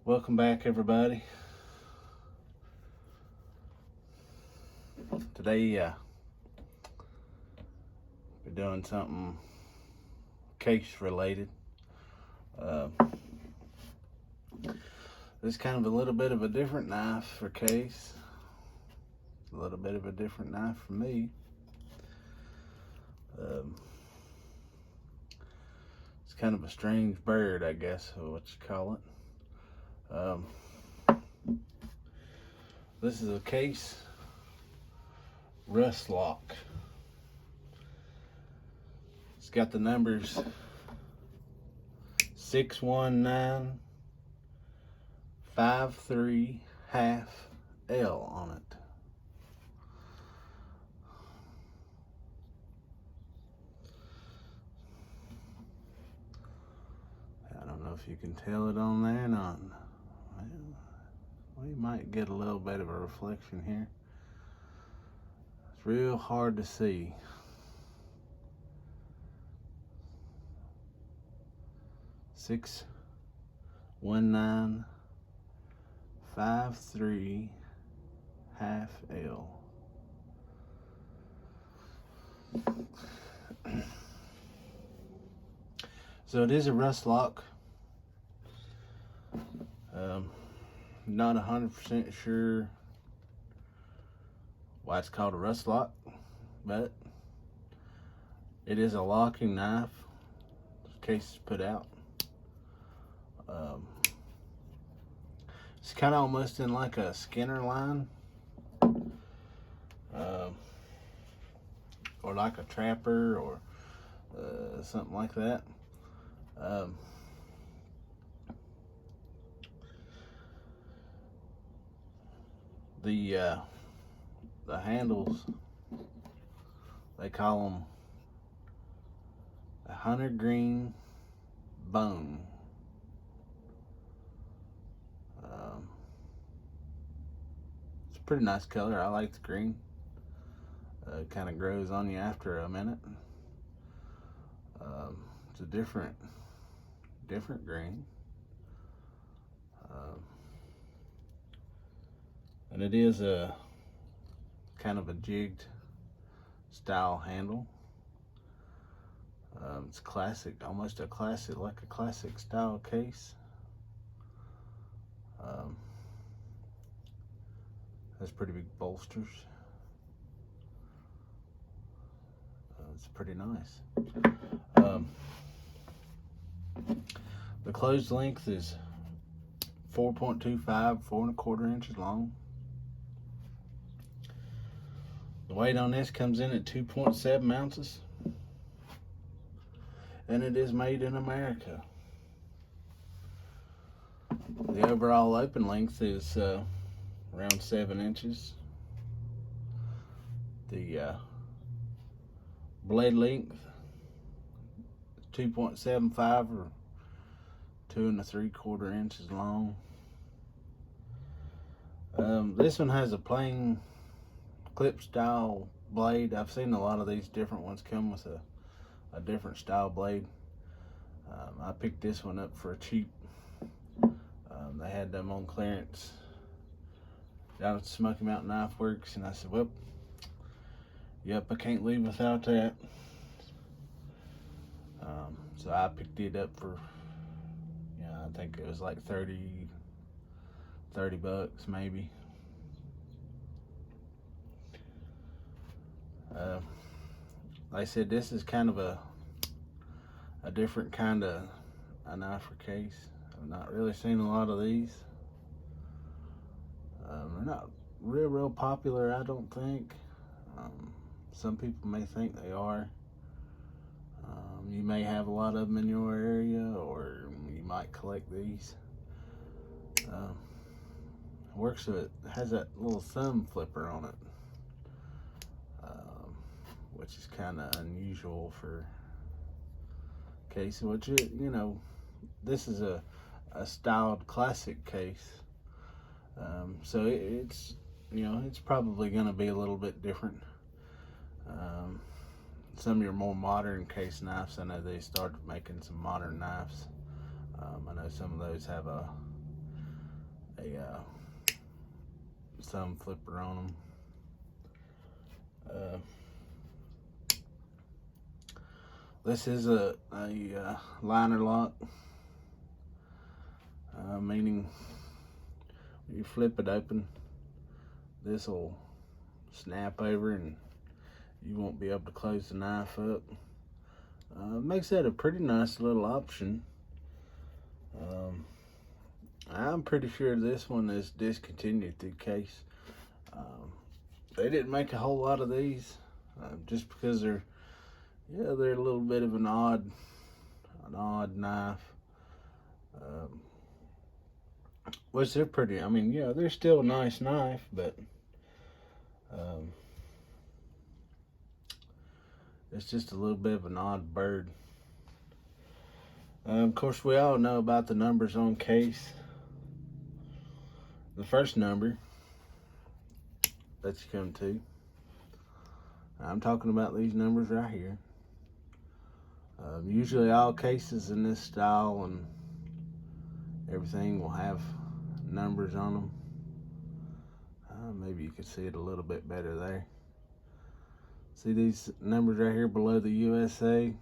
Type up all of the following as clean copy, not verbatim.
Welcome back, everybody. Today, we're doing something case related. This is kind of a little bit of a different knife for case. A little bit of a different knife for me. It's kind of a strange bird, I guess, or what you call it. This is a case Russlock. It's got the numbers 61953 half L on it. I don't know if you can tell it on there or not. We might get a little bit of a reflection here. It's real hard to see. Six 1953 half L. So it is a Russlock. Not 100% sure why it's called a Russlock, but it is a locking knife. The case is put out. It's kind of almost in like a Skinner line, or like a Trapper, or something like that. The handles, they call them a hunter green bone. It's a pretty nice color. I like the green. It kind of grows on you after a minute. It's a different green. And it is a kind of a jigged style handle. It's classic, almost a classic, like a classic style case. Has pretty big bolsters. It's pretty nice. The closed length is 4.25, 4¼ inches long. The weight on this comes in at 2.7 ounces. And it is made in America. The overall open length is around 7 inches. The blade length is 2.75 or 2¾ inches long. This one has a plain clip style blade. I've seen a lot of these different ones come with a different style blade. I picked this one up for cheap. They had them on clearance down at the Smoky Mountain Knife Works, and I said, well, yep, I can't leave without that. So I picked it up for, I think it was like 30 bucks maybe. Like I said, this is kind of a different kind of a knife or case. I've not really seen a lot of these. They're not real popular, I don't think. Some people may think they are. You may have a lot of them in your area, or you might collect these. Works with it has that little thumb flipper on it, which is kind of unusual for case. Which this is a styled classic case, so it's it's probably going to be a little bit different. Some of your more modern case knives, I know they started making some modern knives. I know some of those have a a thumb flipper on them. This is a liner lock, meaning you flip it open, this will snap over and you won't be able to close the knife up. Makes that a pretty nice little option. I'm pretty sure this one is discontinued through Case. They didn't make a whole lot of these, just because they're a little bit of an odd knife. Which they're pretty. I mean, yeah, they're still a nice knife, but it's just a little bit of an odd bird. Of course, we all know about the numbers on Case. The first number that you come to, I'm talking about these numbers right here. Usually all cases in this style and everything will have numbers on them. Maybe you can see it a little bit better there. See these numbers right here below the USA?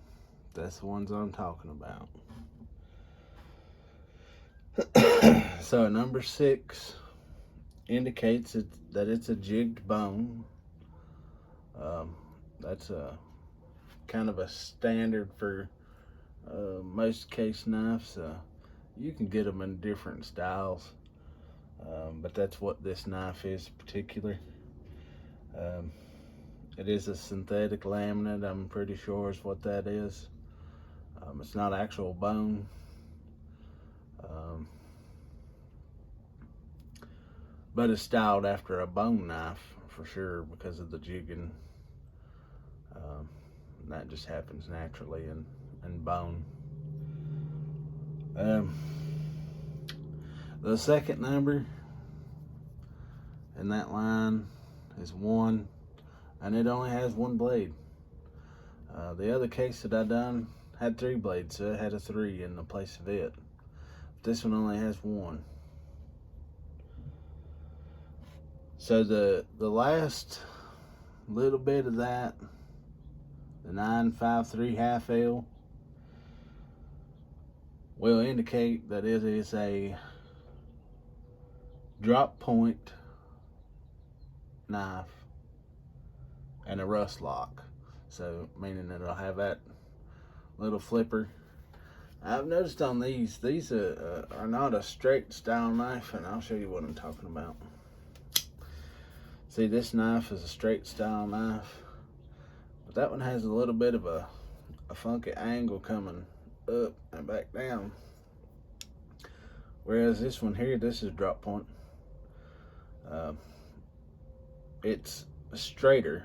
That's the ones I'm talking about. So number 6 indicates that it's a jigged bone. That's a kind of a standard for most Case knives. You can get them in different styles, but that's what this knife is particular. It is a synthetic laminate, I'm pretty sure is what that is. It's not actual bone. But it's styled after a bone knife for sure because of the jigging. That just happens naturally in bone. The second number in that line is 1, and it only has 1 blade. The other Case that I done had 3 blades, so it had a 3 in the place of it. This one only has 1. So the last little bit of that, the 953 half L, will indicate that it is a drop point knife and a Russlock. So meaning that it'll have that little flipper. I've noticed on these are not a straight style knife, and I'll show you what I'm talking about. See, this knife is a straight style knife, but that one has a little bit of a funky angle coming up and back down. Whereas this one here, this is drop point. It's straighter.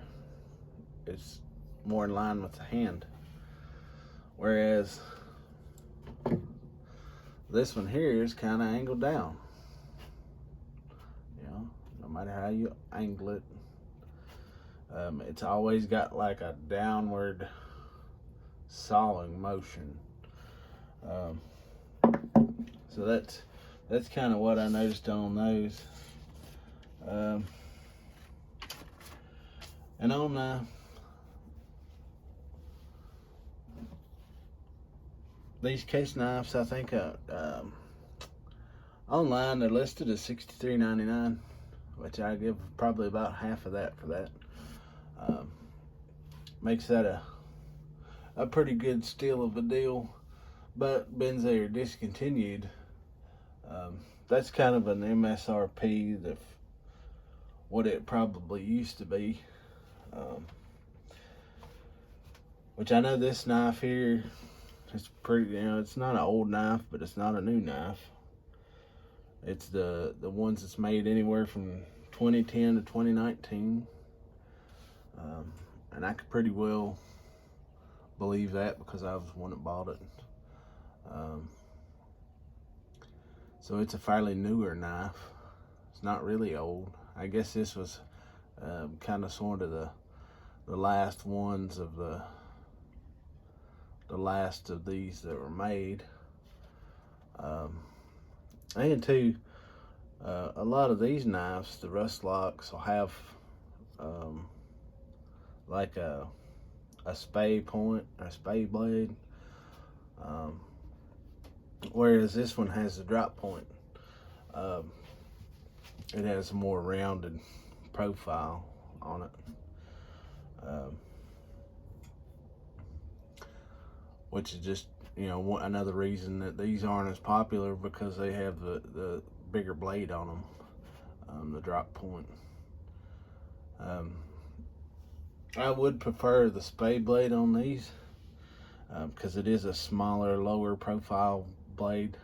It's more in line with the hand. Whereas this one here is kind of angled down. You know, no matter how you angle it, it's always got like a downward sawing motion. So that's kind of what I noticed on those. And on these Case knives, I think online they're listed as $63.99, which I give probably about half of that for that. Makes that a pretty good steal of a deal. But being they are discontinued, that's kind of an MSRP of what it probably used to be. Which I know this knife here is pretty, it's not an old knife, but it's not a new knife. It's the ones that's made anywhere from 2010 to 2019. And I could pretty well believe that because I was the one that bought it. So it's a fairly newer knife. It's not really old. I guess this was kind of sort of the last ones of the last of these that were made. And too, A lot of these knives, the Russlocks, will have um, like a spade point or a spade blade, um, whereas this one has a drop point. Um, it has a more rounded profile on it, which is just, you know, another reason that these aren't as popular, because they have the bigger blade on them, the drop point. I would prefer the spade blade on these, because it is a smaller, lower profile blade.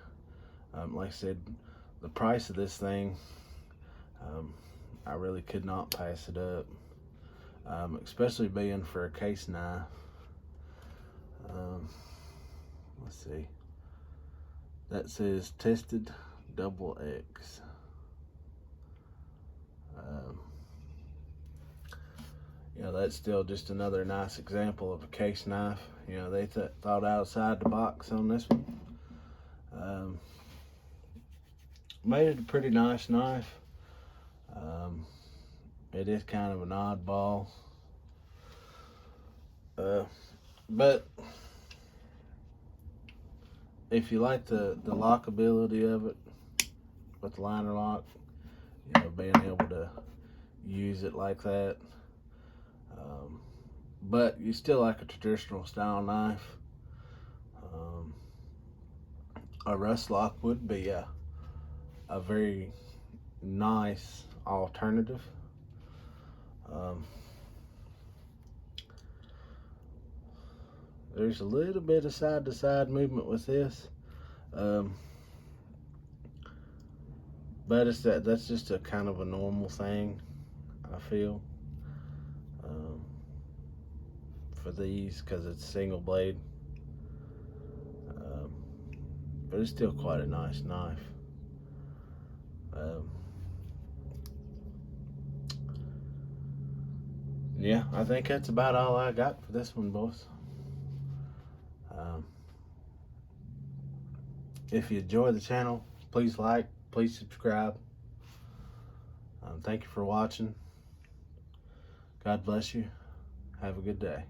Like I said, the price of this thing, I really could not pass it up, especially being for a case knife. Let's see. That says tested XX. You know, that's still just another nice example of a case knife. You know, they thought outside the box on this one. Made it a pretty nice knife. It is kind of an oddball. But if you like the lockability of it with the liner lock, you know, being able to use it like that, but you still like a traditional style knife, a Russlock would be a very nice alternative. There's a little bit of side to side movement with this, but that's just a kind of a normal thing, I feel, for these, because it's single blade. But it's still quite a nice knife. Yeah, I think that's about all I got for this one, boys. If you enjoy the channel, please like, please subscribe. Thank you for watching. God bless you. Have a good day.